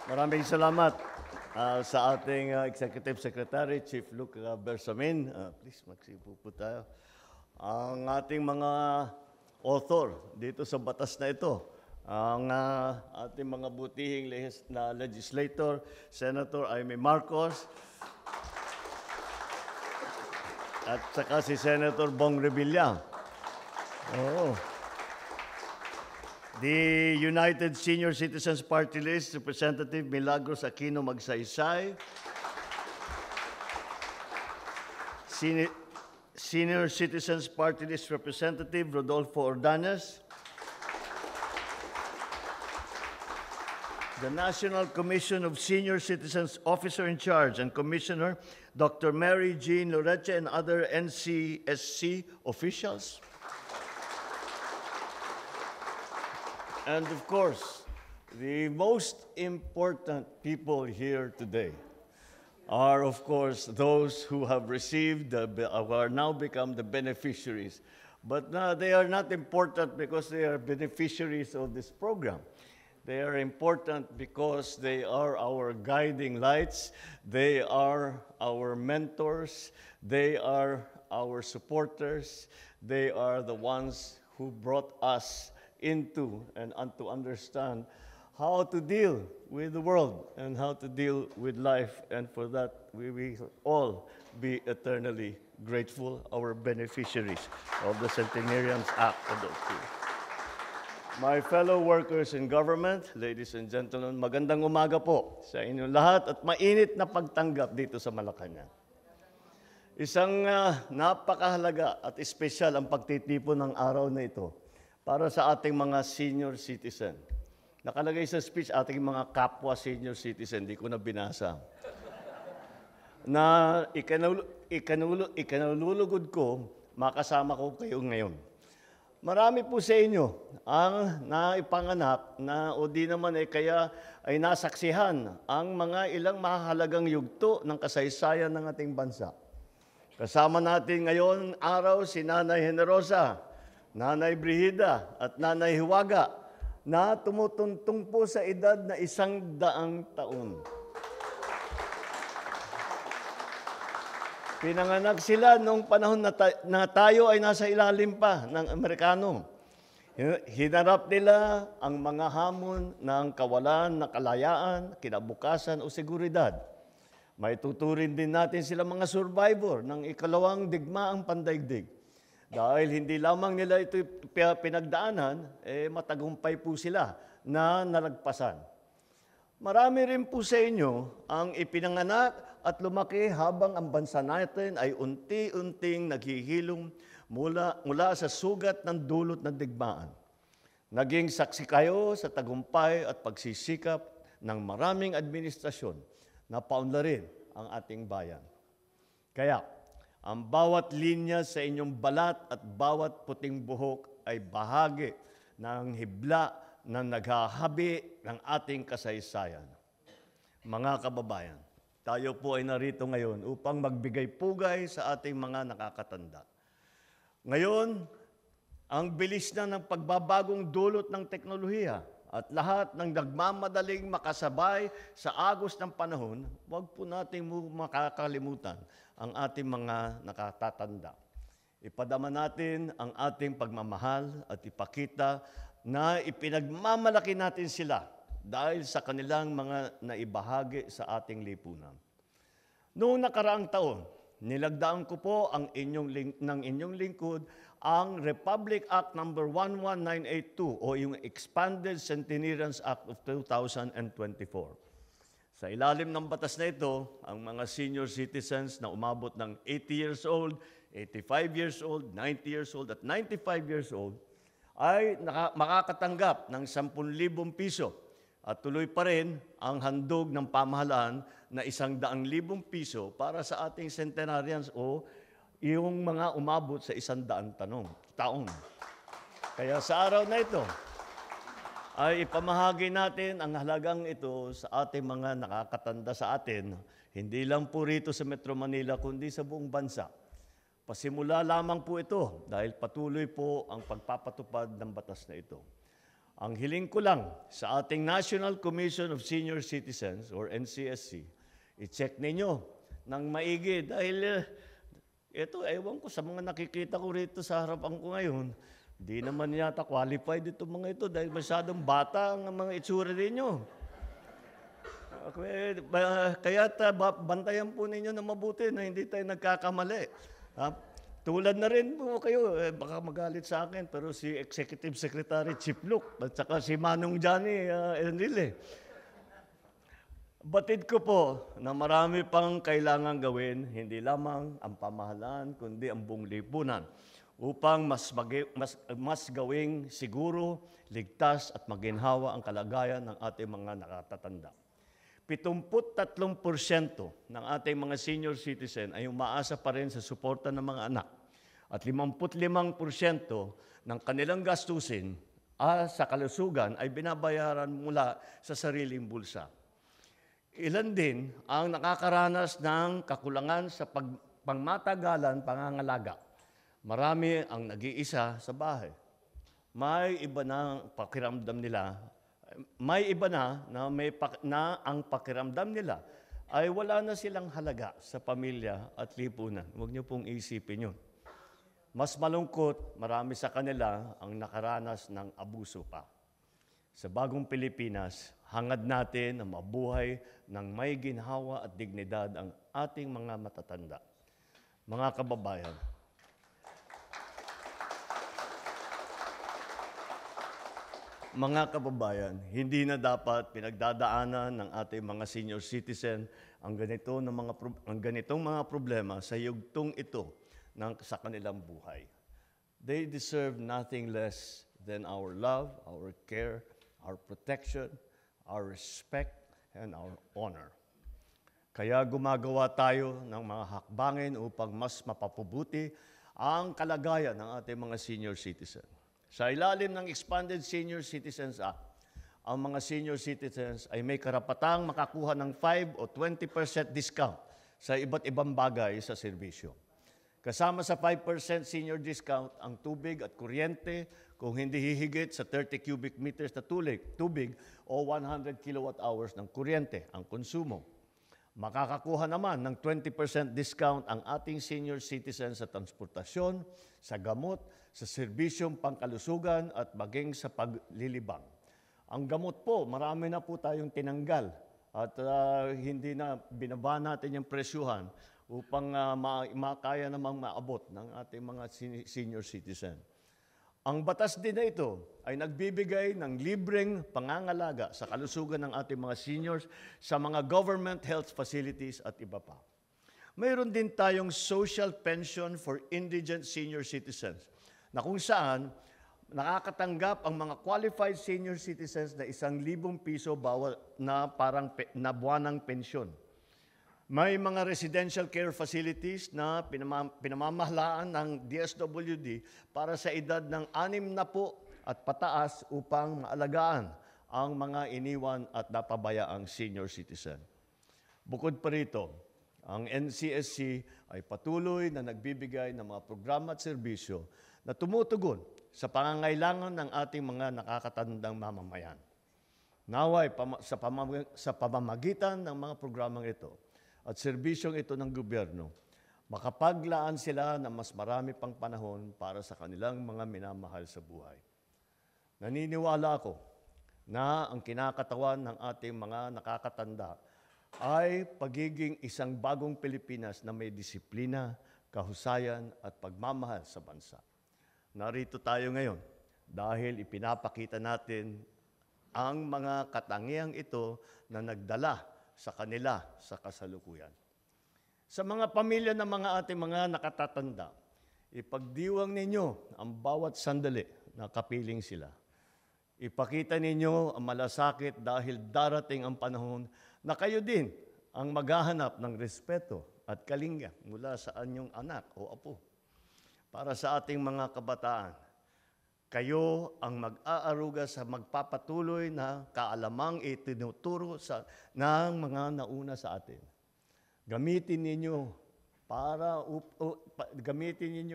Maraming salamat sa ating Executive Secretary, Chief Luke Bersamin. Please, magsipo po tayo. Ang ating mga author dito sa batas na ito, ang ating mga butihing legislator, Senator Amy Marcos, at saka si Senator Bong Revilla. The United Senior Citizens Party List, Representative Milagros Aquino Magsaysay. Senior Citizens Party List Representative Rodolfo Ordanes. The National Commission of Senior Citizens Officer in Charge and Commissioner, Dr. Mary Jean Loreche, and other NCSC officials. And of course, the most important people here today are, of course, those who have received, who are now become the beneficiaries. But they are not important because they are beneficiaries of this program. They are important because they are our guiding lights. They are our mentors. They are our supporters. They are the ones who brought us into and to understand how to deal with the world and how to deal with life. And for that, we will all be eternally grateful, our beneficiaries of the Centenarians Act of those two. My fellow workers in government, ladies and gentlemen, magandang umaga po sa inyong lahat at mainit na pagtanggap dito sa Malacanang. Isang napakahalaga at espesyal ang pagtitipon ng araw na ito para sa ating mga senior citizen. Nakalagay sa speech ating mga kapwa senior citizen, di ko na binasa. Na ikanulugod ko, makasama ko kayo ngayon. Marami po sa inyo ang naipanganak na o di naman kaya ay nasaksihan ang mga ilang mahalagang yugto ng kasaysayan ng ating bansa. Kasama natin ngayon araw si Nanay Generosa, Nanay Brigida at Nanay Hiwaga na tumutuntong po sa edad na 100 taon. Pinanganak sila noong panahon na tayo ay nasa ilalim pa ng Amerikano. Hinarap nila ang mga hamon ng kawalan, ng kalayaan, kinabukasan o seguridad. May tuturin din natin sila mga survivor ng ikalawang digmaang pandaigdig. Dahil hindi lamang nila ito pinagdaanan, matagumpay po sila na nalagpasan. Marami rin po sa inyo ang ipinanganak at lumaki habang ang bansa natin ay unti-unting naghihilom mula sa sugat ng dulot ng digmaan. Naging saksi kayo sa tagumpay at pagsisikap ng maraming administrasyon na paunlarin ang ating bayan. Kaya, ang bawat linya sa inyong balat at bawat puting buhok ay bahagi ng hibla na naghahabi ng ating kasaysayan. Mga kababayan, tayo po ay narito ngayon upang magbigay pugay sa ating mga nakakatanda. Ngayon, ang bilis na ng pagbabagong dulot ng teknolohiya at lahat ng nagmamadaling makasabay sa agos ng panahon, huwag po nating makakalimutan ang ating mga nakatatanda. Ipadama natin ang ating pagmamahal at ipakita na ipinagmamalaki natin sila dahil sa kanilang mga naibahagi sa ating lipunan. Noong nakaraang taon, nilagdaan ko po ng inyong lingkod ang Republic Act No. 11982 o yung Expanded Centenarians Act of 2024. Sa ilalim ng batas na ito, ang mga senior citizens na umabot ng 80 years old, 85 years old, 90 years old, at 95 years old ay makakatanggap ng 10,000 piso at tuloy pa rin ang handog ng pamahalaan na 100,000 piso para sa ating centenarians o yung mga umabot sa 100 taon. Kaya sa araw na ito, ay ipamahagi natin ang halagang ito sa ating mga nakakatanda sa atin, hindi lang po rito sa Metro Manila, kundi sa buong bansa. Pasimula lamang po ito dahil patuloy po ang pagpapatupad ng batas na ito. Ang hiling ko lang sa ating National Commission of Senior Citizens or NCSC, i-check ninyo ng maigi dahil ito, ewan ko sa mga nakikita ko rito sa harapan ko ngayon, di naman yata qualified itong mga ito dahil masyadong bata ang mga itsura ninyo. Kaya bantayan po ninyo na mabuti na hindi tayo nagkakamali. Tulad na rin po kayo, baka magalit sa akin, pero si Executive Secretary Chip Luke at saka si Manong Johnny Enrile. Batid ko po na marami pang kailangan gawin, hindi lamang ang pamahalaan, kundi ang buong lipunan upang mas gawing siguro, ligtas at maginhawa ang kalagayan ng ating mga nakatatanda. 73% ng ating mga senior citizen ay umaasa pa rin sa suporta ng mga anak at 55% ng kanilang gastusin sa kalusugan ay binabayaran mula sa sariling bulsa. Ilan din ang nakakaranas ng kakulangan sa pangmatagalan pangangalaga. Marami ang nag-iisa sa bahay. May iba na pakiramdam nila, na ang pakiramdam nila ay wala na silang halaga sa pamilya at lipunan. Huwag niyo pong isipin yun. Mas malungkot, marami sa kanila ang nakaranas ng abuso pa. Sa bagong Pilipinas, hangad natin na mabuhay ng may ginhawa at dignidad ang ating mga matatanda. Mga kababayan, hindi na dapat pinagdadaanan ng ating mga senior citizen ang ganitong mga problema sa yugtong ito sa kanilang buhay. They deserve nothing less than our love, our care, our protection, our respect, and our honor. Kaya gumagawa tayo ng mga hakbangin upang mas mapapabuti ang kalagayan ng ating mga senior citizen. Sa ilalim ng Expanded Senior Citizens Act, ang mga senior citizens ay may karapatang makakuha ng 5 o 20% discount sa iba't ibang bagay sa serbisyo. Kasama sa 5% senior discount ang tubig at kuryente kung hindi hihigit sa 30 cubic meters na tubig o 100 kilowatt hours ng kuryente ang konsumo. Makakakuha naman ng 20% discount ang ating senior citizens sa transportasyon, sa gamot, sa serbisyong pangkalusugan at maging sa paglilibang. Ang gamot po, marami na po tayong tinanggal at hindi na binaba natin yung presyuhan upang makaya namang maabot ng ating mga senior citizen. Ang batas din na ito ay nagbibigay ng libreng pangangalaga sa kalusugan ng ating mga seniors sa mga government health facilities at iba pa. Mayroon din tayong social pension for indigent senior citizens na kung saan nakakatanggap ang mga qualified senior citizens na 1,000 piso na buwanang pensyon. May mga residential care facilities na pinamamahalaan ng DSWD para sa edad ng 60 at pataas upang maalagaan ang mga iniwan at napabayaang senior citizen. Bukod pa rito, ang NCSC ay patuloy na nagbibigay ng mga programa at serbisyo na tumutugon sa pangangailangan ng ating mga nakakatandang mamamayan. Naway, sa pamamagitan ng mga programang ito at serbisyong ito ng gobyerno, makapaglaan sila ng mas marami pang panahon para sa kanilang mga minamahal sa buhay. Naniniwala ako na ang kinakatawan ng ating mga nakakatanda ay pagiging isang bagong Pilipinas na may disiplina, kahusayan at pagmamahal sa bansa. Narito tayo ngayon dahil ipinapakita natin ang mga katangiang ito na nagdala sa kanila sa kasalukuyan. Sa mga pamilya ng mga ating mga nakatatanda, ipagdiwang ninyo ang bawat sandali na kapiling sila. Ipakita ninyo ang malasakit dahil darating ang panahon na kayo din ang maghahanap ng respeto at kalinga mula sa anyong anak o apo. Para sa ating mga kabataan, kayo ang mag-aaruga sa magpapatuloy na kaalamang itinuturo ng mga nauna sa atin. Gamitin ninyo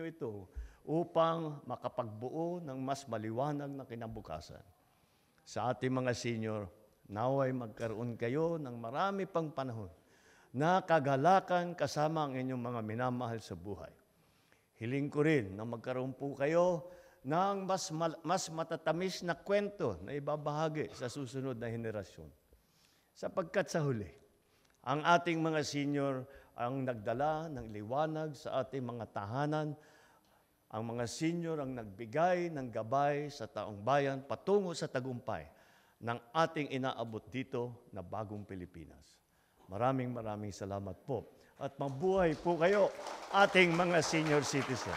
ito upang makapagbuo ng mas maliwanag na kinabukasan. sa ating mga senior, naway magkaroon kayo ng marami pang panahon na kagalakan kasama ang inyong mga minamahal sa buhay. Hiling ko rin na magkaroon po kayo ng mas matatamis na kwento na ibabahagi sa susunod na henerasyon. Sapagkat sa huli, ang ating mga senior ang nagdala ng liwanag sa ating mga tahanan. Ang mga senior ang nagbigay ng gabay sa taong bayan patungo sa tagumpay ng ating inaabot dito na bagong Pilipinas. Maraming salamat po. At mabuhay po kayo, ating mga senior citizen.